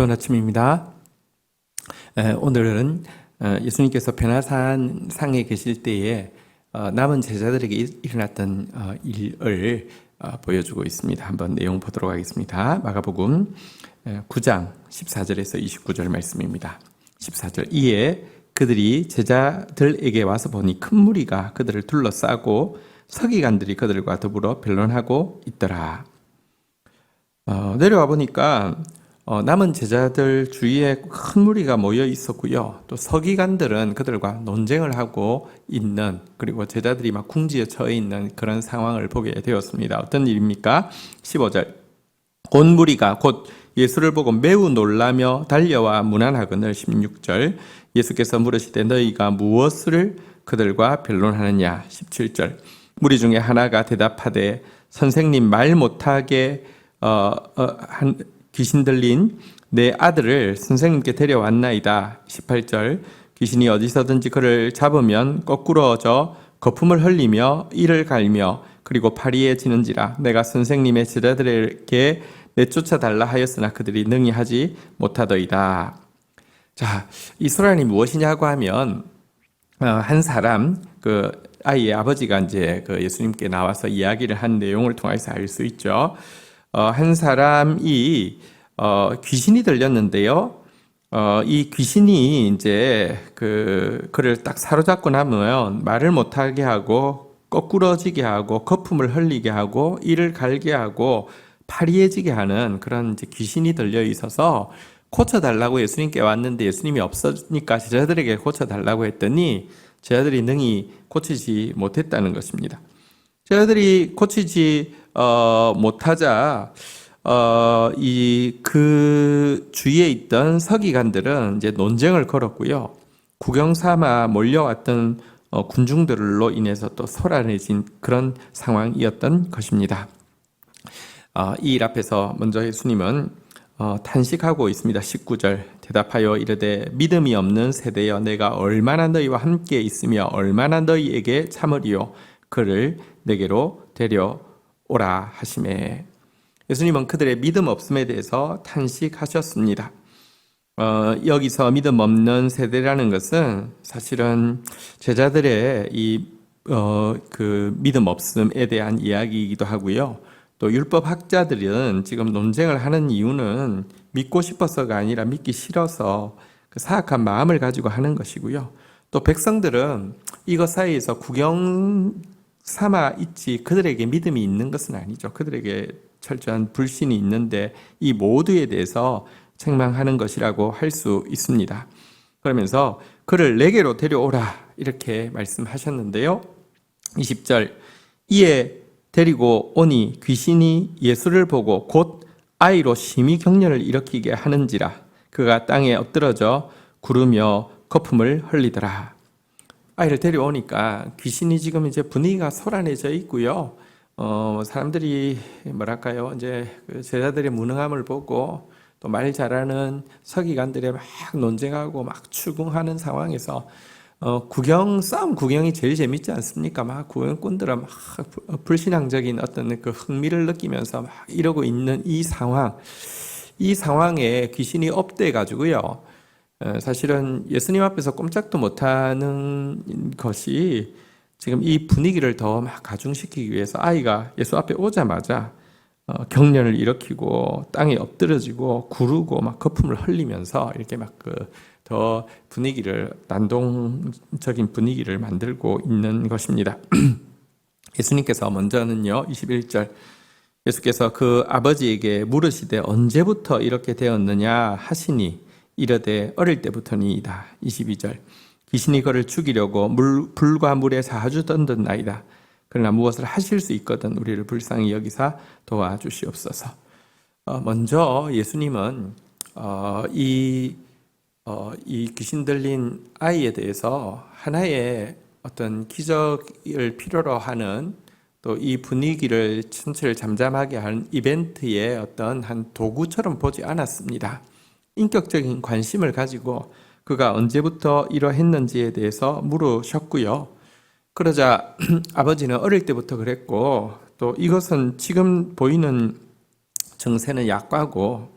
좋은 아침입니다. 오늘은 예수님께서 변화산 상에 계실 때에 남은 제자들에게 일어났던 일을 보여주고 있습니다. 한번 내용 보도록 하겠습니다. 마가복음 9장 14절에서 29절 말씀입니다. 14절 이에 그들이 제자들에게 와서 보니 큰 무리가 그들을 둘러싸고 서기관들이 그들과 더불어 변론하고 있더라. 내려와 보니까 남은 제자들 주위에 큰 무리가 모여 있었고요. 또 서기관들은 그들과 논쟁을 하고 있는, 그리고 제자들이 막 궁지에 처해 있는 그런 상황을 보게 되었습니다. 어떤 일입니까? 15절 곧 무리가 곧 예수를 보고 매우 놀라며 달려와 문안하거늘. 16절 예수께서 물으시되 너희가 무엇을 그들과 변론하느냐. 17절 무리 중에 하나가 대답하되 선생님 말 못하게 귀신 들린 내 아들을 선생님께 데려왔나이다. 18절 귀신이 어디서든지 그를 잡으면 거꾸러져 거품을 흘리며 이를 갈며 그리고 파리에 지는지라. 내가 선생님의 제자들에게 내쫓아 달라 하였으나 그들이 능히 하지 못하더이다. 자, 이 소란이 무엇이냐고 하면 한 사람, 그 아이의 아버지가 이제 그 예수님께 나와서 이야기를 한 내용을 통해서 알 수 있죠. 한 사람이 귀신이 들렸는데요. 이 귀신이 이제 그를 딱 사로잡고 나면 말을 못하게 하고 거꾸러지게 하고 거품을 흘리게 하고 이를 갈게 하고 파리해지게 하는 그런 이제 귀신이 들려 있어서 고쳐달라고 예수님께 왔는데 예수님이 없으니까 제자들에게 고쳐달라고 했더니 제자들이 능히 고치지 못했다는 것입니다. 제자들이 고치지 못하자 그 주위에 있던 서기관들은 이제 논쟁을 걸었고요. 구경 삼아 몰려왔던 군중들로 인해서 또 소란해진 그런 상황이었던 것입니다. 이 일 앞에서 먼저 예수님은 탄식하고 있습니다. 19절 대답하여 이르되 믿음이 없는 세대여 내가 얼마나 너희와 함께 있으며 얼마나 너희에게 참으리요 그를 내게로 데려오라 하시매. 예수님은 그들의 믿음 없음에 대해서 탄식하셨습니다. 여기서 믿음 없는 세대라는 것은 사실은 제자들의 그 믿음 없음에 대한 이야기이기도 하고요. 또 율법 학자들은 지금 논쟁을 하는 이유는 믿고 싶어서가 아니라 믿기 싫어서 그 사악한 마음을 가지고 하는 것이고요. 또 백성들은 이것 사이에서 구경 삼아 있지 그들에게 믿음이 있는 것은 아니죠. 그들에게 철저한 불신이 있는데 이 모두에 대해서 책망하는 것이라고 할 수 있습니다. 그러면서 그를 내게로 데려오라 이렇게 말씀하셨는데요. 20절 이에 데리고 오니 귀신이 예수를 보고 곧 아이로 심히 경련을 일으키게 하는지라. 그가 땅에 엎드러져 구르며 거품을 흘리더라. 아이를 데려오니까 귀신이 지금 이제 분위기가 소란해져 있고요. 사람들이 뭐랄까요, 이제 제자들의 무능함을 보고 또 말 잘하는 서기관들의 막 논쟁하고 막 추궁하는 상황에서 싸움 구경이 제일 재밌지 않습니까? 막 구경꾼들은 막 불신앙적인 어떤 그 흥미를 느끼면서 막 이러고 있는 이 상황에 귀신이 업돼 가지고요. 사실은 예수님 앞에서 꼼짝도 못하는 것이 지금 이 분위기를 더 막 가중시키기 위해서 아이가 예수 앞에 오자마자 경련을 일으키고 땅에 엎드러지고 구르고 막 거품을 흘리면서 이렇게 막 더 분위기를 난동적인 분위기를 만들고 있는 것입니다. 예수님께서 먼저는요 21절 예수께서 그 아버지에게 물으시되 언제부터 이렇게 되었느냐 하시니 이르되 어릴 때부터니이다. 22절 귀신이 그를 죽이려고 불과 물에 사주 던졌나이다. 그러나 무엇을 하실 수 있거든 우리를 불쌍히 여기사 도와주시옵소서. 먼저 예수님은 이 귀신 들린 아이에 대해서 하나의 어떤 기적을 필요로 하는 또 이 분위기를 전체를 잠잠하게 하는 이벤트의 어떤 한 도구처럼 보지 않았습니다. 인격적인 관심을 가지고 그가 언제부터 이러했는지에 대해서 물으셨고요. 그러자 아버지는 어릴 때부터 그랬고 또 이것은 지금 보이는 증세는 약과고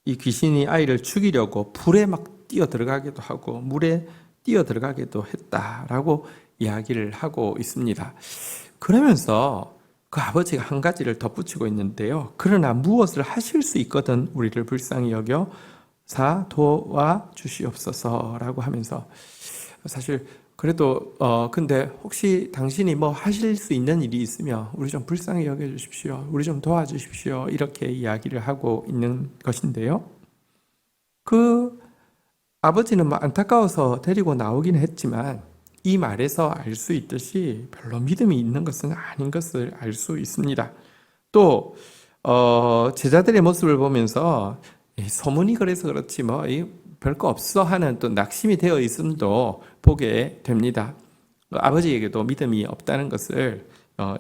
이 귀신이 아이를 죽이려고 불에 막 뛰어 들어가기도 하고 물에 뛰어 들어가기도 했다라고 이야기를 하고 있습니다. 그러면서 그 아버지가 한 가지를 덧붙이고 있는데요. 그러나 무엇을 하실 수 있거든 우리를 불쌍히 여겨사 도와주시옵소서라고 하면서, 사실 그래도 근데 혹시 당신이 뭐 하실 수 있는 일이 있으면 우리 좀 불쌍히 여겨주십시오, 우리 좀 도와주십시오, 이렇게 이야기를 하고 있는 것인데요. 그 아버지는 뭐 안타까워서 데리고 나오긴 했지만 이 말에서 알 수 있듯이 별로 믿음이 있는 것은 아닌 것을 알 수 있습니다. 또 제자들의 모습을 보면서 소문이 그래서 그렇지 뭐 별거 없어 하는 또 낙심이 되어 있음도 보게 됩니다. 아버지에게도 믿음이 없다는 것을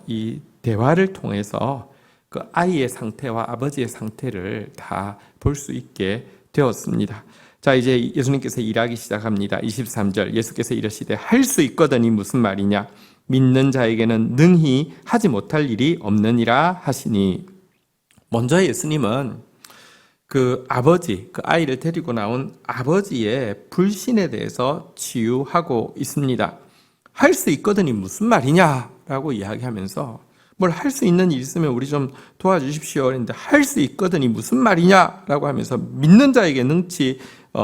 이 대화를 통해서 그 아이의 상태와 아버지의 상태를 다 볼 수 있게 되었습니다. 자, 이제 예수님께서 일하기 시작합니다. 23절, 예수께서 이르시되 할 수 있거든이 무슨 말이냐, 믿는 자에게는 능히 하지 못할 일이 없느니라 하시니. 먼저 예수님은 그 아버지, 그 아이를 데리고 나온 아버지의 불신에 대해서 치유하고 있습니다. 할 수 있거든이 무슨 말이냐라고 이야기하면서, 뭘 할 수 있는 일 있으면 우리 좀 도와주십시오 그랬는데, 할 수 있거든이 무슨 말이냐라고 하면서 믿는 자에게 능치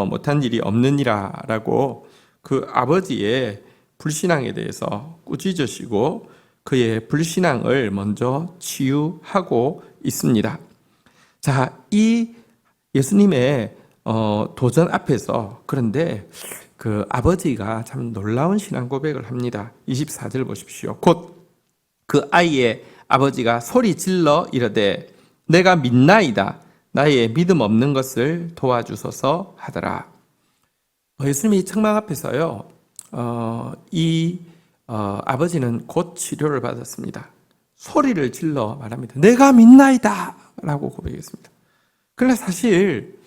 못한 일이 없느니라라고 그 아버지의 불신앙에 대해서 꾸짖으시고 그의 불신앙을 먼저 치유하고 있습니다. 자, 이 예수님의 도전 앞에서 그런데 그 아버지가 참 놀라운 신앙 고백을 합니다. 24절 보십시오. 곧 그 아이의 아버지가 소리 질러 이르되 내가 믿나이다, 나의 믿음 없는 것을 도와주소서 하더라. 예수님이 책망 앞에서요, 아버지는 곧 치료를 받았습니다. 소리를 질러 말합니다. 내가 믿나이다 라고 고백했습니다. 그러나 사실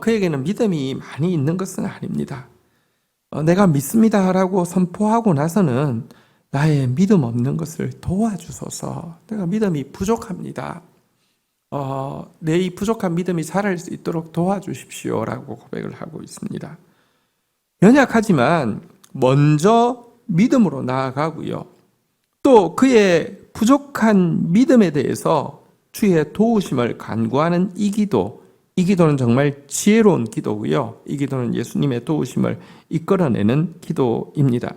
그에게는 믿음이 많이 있는 것은 아닙니다. 내가 믿습니다 라고 선포하고 나서는 나의 믿음 없는 것을 도와주소서, 내가 믿음이 부족합니다, 내 이 부족한 믿음이 자랄 수 있도록 도와주십시오 라고 고백을 하고 있습니다. 연약하지만 먼저 믿음으로 나아가고요, 또 그의 부족한 믿음에 대해서 주의 도우심을 간구하는 이 기도는 정말 지혜로운 기도고요, 이 기도는 예수님의 도우심을 이끌어내는 기도입니다.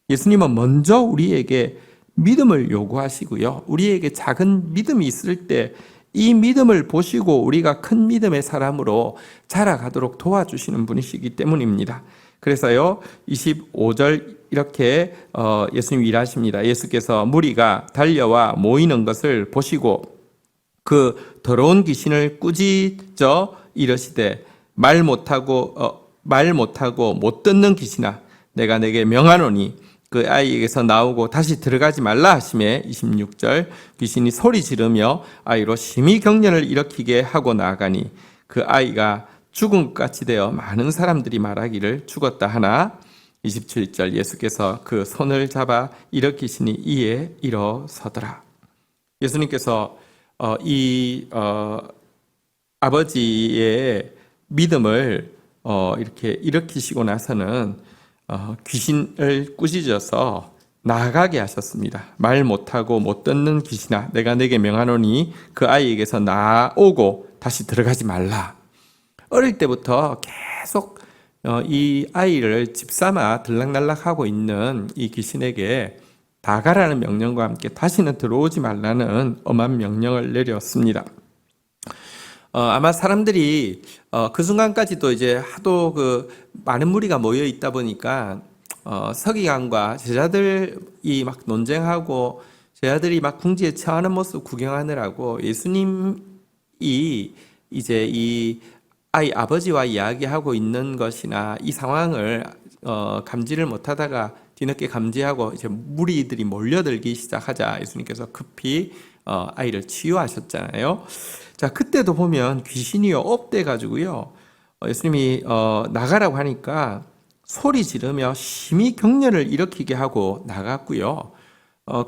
예수님은 먼저 우리에게 믿음을 요구하시고요, 우리에게 작은 믿음이 있을 때 이 믿음을 보시고 우리가 큰 믿음의 사람으로 자라가도록 도와주시는 분이시기 때문입니다. 그래서요, 25절 이렇게 예수님이 일하십니다. 예수께서 무리가 달려와 모이는 것을 보시고 그 더러운 귀신을 꾸짖어 이르시되 말 못하고 못 듣는 귀신아, 내가 내게 명하노니 그 아이에게서 나오고 다시 들어가지 말라 하시매. 26절, 귀신이 소리 지르며 아이로 심히 경련을 일으키게 하고 나아가니 그 아이가 죽은 것 같이 되어 많은 사람들이 말하기를 죽었다 하나. 27절, 예수께서 그 손을 잡아 일으키시니 이에 일어서더라. 예수님께서 아버지의 믿음을 이렇게 일으키시고 나서는 귀신을 꾸짖어서 나가게 하셨습니다. 말 못하고 못 듣는 귀신아, 내가 내게 명하노니 그 아이에게서 나오고 다시 들어가지 말라. 어릴 때부터 계속 이 아이를 집삼아 들락날락하고 있는 이 귀신에게 나가라는 명령과 함께 다시는 들어오지 말라는 엄한 명령을 내렸습니다. 아마 사람들이 그 순간까지도 이제 하도 그 많은 무리가 모여 있다 보니까 서기관과 제자들이 막 논쟁하고 제자들이 막 궁지에 처하는 모습 구경하느라고 예수님이 이제 이 아이 아버지와 이야기하고 있는 것이나 이 상황을 감지를 못하다가 뒤늦게 감지하고 이제 무리들이 몰려들기 시작하자 예수님께서 급히 아이를 치유하셨잖아요. 자, 그때도 보면 귀신이요 업돼 가지고요, 예수님이 나가라고 하니까 소리 지르며 심히 경련을 일으키게 하고 나갔고요.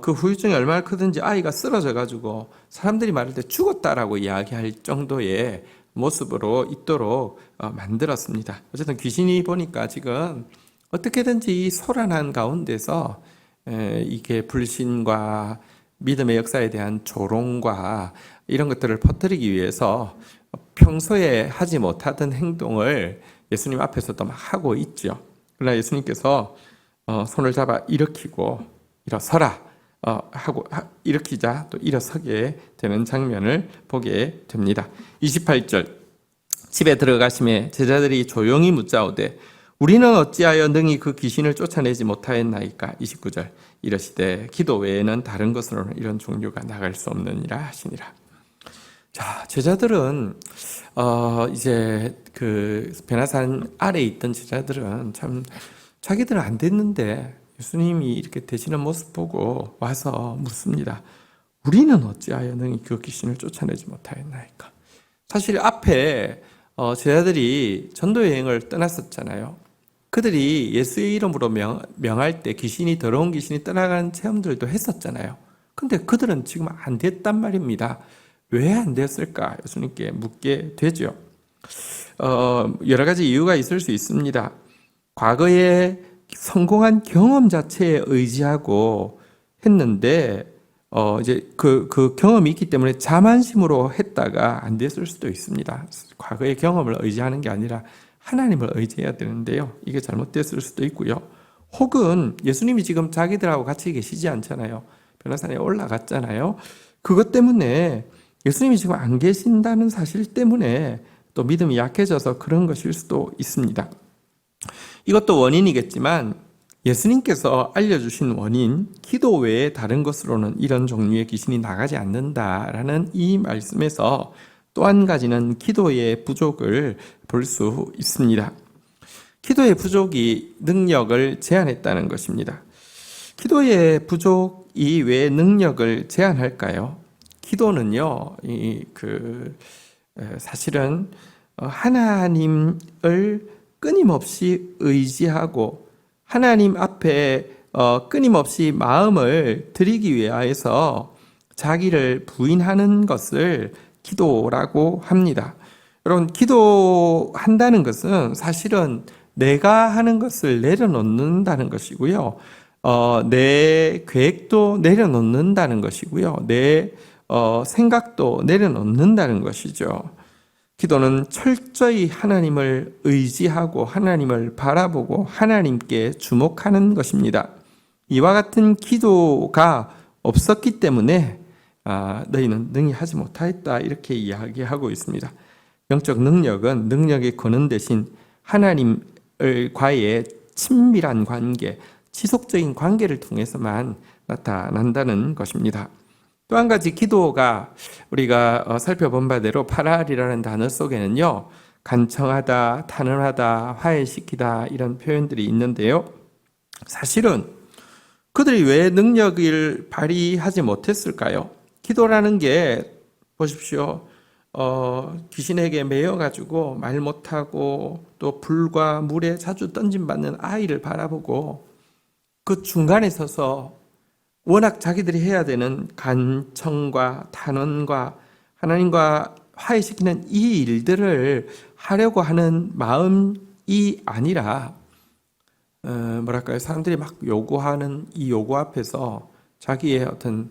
그 후유증이 얼마나 크든지 아이가 쓰러져 가지고 사람들이 말할 때 죽었다라고 이야기할 정도의 모습으로 있도록 만들었습니다. 어쨌든 귀신이 보니까 지금 어떻게든지 이 소란한 가운데서 이게 불신과 믿음의 역사에 대한 조롱과 이런 것들을 퍼뜨리기 위해서 평소에 하지 못하던 행동을 예수님 앞에서도 막 하고 있죠. 그러나 예수님께서 손을 잡아 일으키고 일어서라 하고 일으키자 또 일어서게 되는 장면을 보게 됩니다. 28절 집에 들어가심에 제자들이 조용히 묻자오되 우리는 어찌하여 능히 그 귀신을 쫓아내지 못하였나이까. 29절 이러시되 기도 외에는 다른 것으로는 이런 종류가 나갈 수 없느니라 하시니라. 자, 제자들은 이제 그 베나산 아래에 있던 제자들은 참 자기들은 안 됐는데 예수님이 이렇게 되시는 모습 보고 와서 묻습니다. 우리는 어찌하여 능히 그 귀신을 쫓아내지 못하였나이까. 사실 앞에 제자들이 전도 여행을 떠났었잖아요. 그들이 예수의 이름으로 명할 때 더러운 귀신이 떠나가는 체험들도 했었잖아요. 근데 그들은 지금 안 됐단 말입니다. 왜 안 됐을까? 예수님께 묻게 되죠. 여러 가지 이유가 있을 수 있습니다. 과거에 성공한 경험 자체에 의지하고 했는데, 이제 그 경험이 있기 때문에 자만심으로 했다가 안 됐을 수도 있습니다. 과거의 경험을 의지하는 게 아니라 하나님을 의지해야 되는데요. 이게 잘못됐을 수도 있고요. 혹은 예수님이 지금 자기들하고 같이 계시지 않잖아요. 변호사에 올라갔잖아요. 그것 때문에 예수님이 지금 안 계신다는 사실 때문에 또 믿음이 약해져서 그런 것일 수도 있습니다. 이것도 원인이겠지만 예수님께서 알려주신 원인, 기도 외에 다른 것으로는 이런 종류의 귀신이 나가지 않는다라는 이 말씀에서 또 한 가지는 기도의 부족을 볼 수 있습니다. 기도의 부족이 능력을 제한했다는 것입니다. 기도의 부족이 왜 능력을 제한할까요? 기도는요, 사실은 하나님을 끊임없이 의지하고 하나님 앞에 끊임없이 마음을 드리기 위하여서 자기를 부인하는 것을 기도라고 합니다. 여러분, 기도한다는 것은 사실은 내가 하는 것을 내려놓는다는 것이고요. 내 계획도 내려놓는다는 것이고요. 내 생각도 내려놓는다는 것이죠. 기도는 철저히 하나님을 의지하고 하나님을 바라보고 하나님께 주목하는 것입니다. 이와 같은 기도가 없었기 때문에 너희는 능히 하지 못하였다 이렇게 이야기하고 있습니다. 영적 능력은 능력의 근원 대신 하나님과의 친밀한 관계, 지속적인 관계를 통해서만 나타난다는 것입니다. 또 한 가지 기도가 우리가 살펴본 바대로 파랄이라는 단어 속에는요, 간청하다, 탄원하다, 화해시키다 이런 표현들이 있는데요. 사실은 그들이 왜 능력을 발휘하지 못했을까요? 기도라는 게 보십시오. 귀신에게 매여가지고 말 못하고 또 불과 물에 자주 던짐받는 아이를 바라보고 그 중간에 서서 워낙 자기들이 해야 되는 간청과 탄원과 하나님과 화해시키는 이 일들을 하려고 하는 마음이 아니라 사람들이 막 요구하는 이 요구 앞에서 자기의 어떤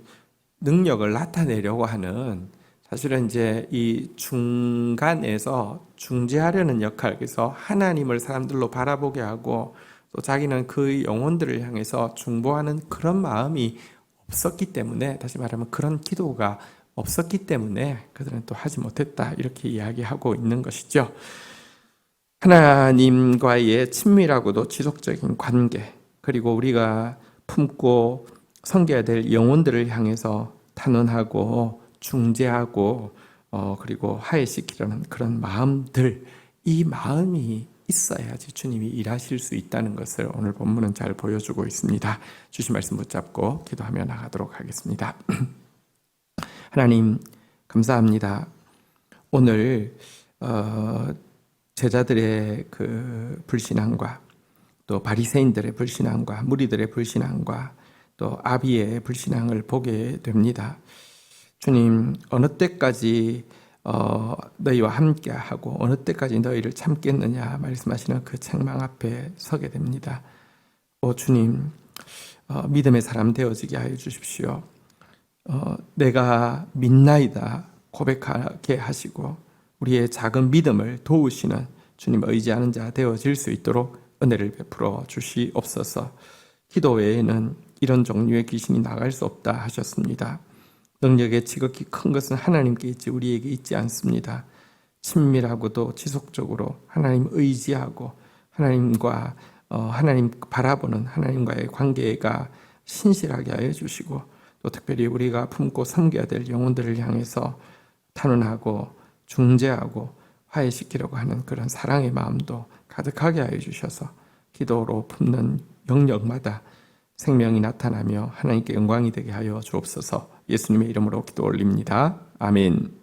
능력을 나타내려고 하는 사실은 이제 이 중간에서 중재하려는 역할, 그래서 하나님을 사람들로 바라보게 하고 또 자기는 그 영혼들을 향해서 중보하는 그런 마음이 없었기 때문에, 다시 말하면 그런 기도가 없었기 때문에 그들은 또 하지 못했다 이렇게 이야기하고 있는 것이죠. 하나님과의 친밀하고도 지속적인 관계, 그리고 우리가 품고 섬겨야 될 영혼들을 향해서 탄원하고 중재하고 그리고 화해시키려는 그런 마음들, 이 마음이 있어야지 주님이 일하실 수 있다는 것을 오늘 본문은 잘 보여주고 있습니다. 주신 말씀 붙잡고 기도하며 나가도록 하겠습니다. 하나님 감사합니다. 오늘 제자들의 그 불신앙과 또 바리새인들의 불신앙과 무리들의 불신앙과 또 아비의 불신앙을 보게 됩니다. 주님, 어느 때까지 너희와 함께하고 어느 때까지 너희를 참겠느냐 말씀하시는 그 책망 앞에 서게 됩니다. 오 주님, 믿음의 사람 되어지게 하여 주십시오. 내가 믿나이다 고백하게 하시고 우리의 작은 믿음을 도우시는 주님 의지하는 자 되어질 수 있도록 은혜를 베풀어 주시옵소서. 기도 외에는 이런 종류의 귀신이 나갈 수 없다 하셨습니다. 능력의 지극히 큰 것은 하나님께 있지 우리에게 있지 않습니다. 친밀하고도 지속적으로 하나님 의지하고 하나님과 하나님 바라보는 하나님과의 관계가 신실하게 하여 주시고 또 특별히 우리가 품고 섬겨야 될 영혼들을 향해서 탄원하고 중재하고 화해시키려고 하는 그런 사랑의 마음도 가득하게 하여 주셔서 기도로 품는 영역마다 생명이 나타나며 하나님께 영광이 되게 하여 주옵소서. 예수님의 이름으로 기도 올립니다. 아멘.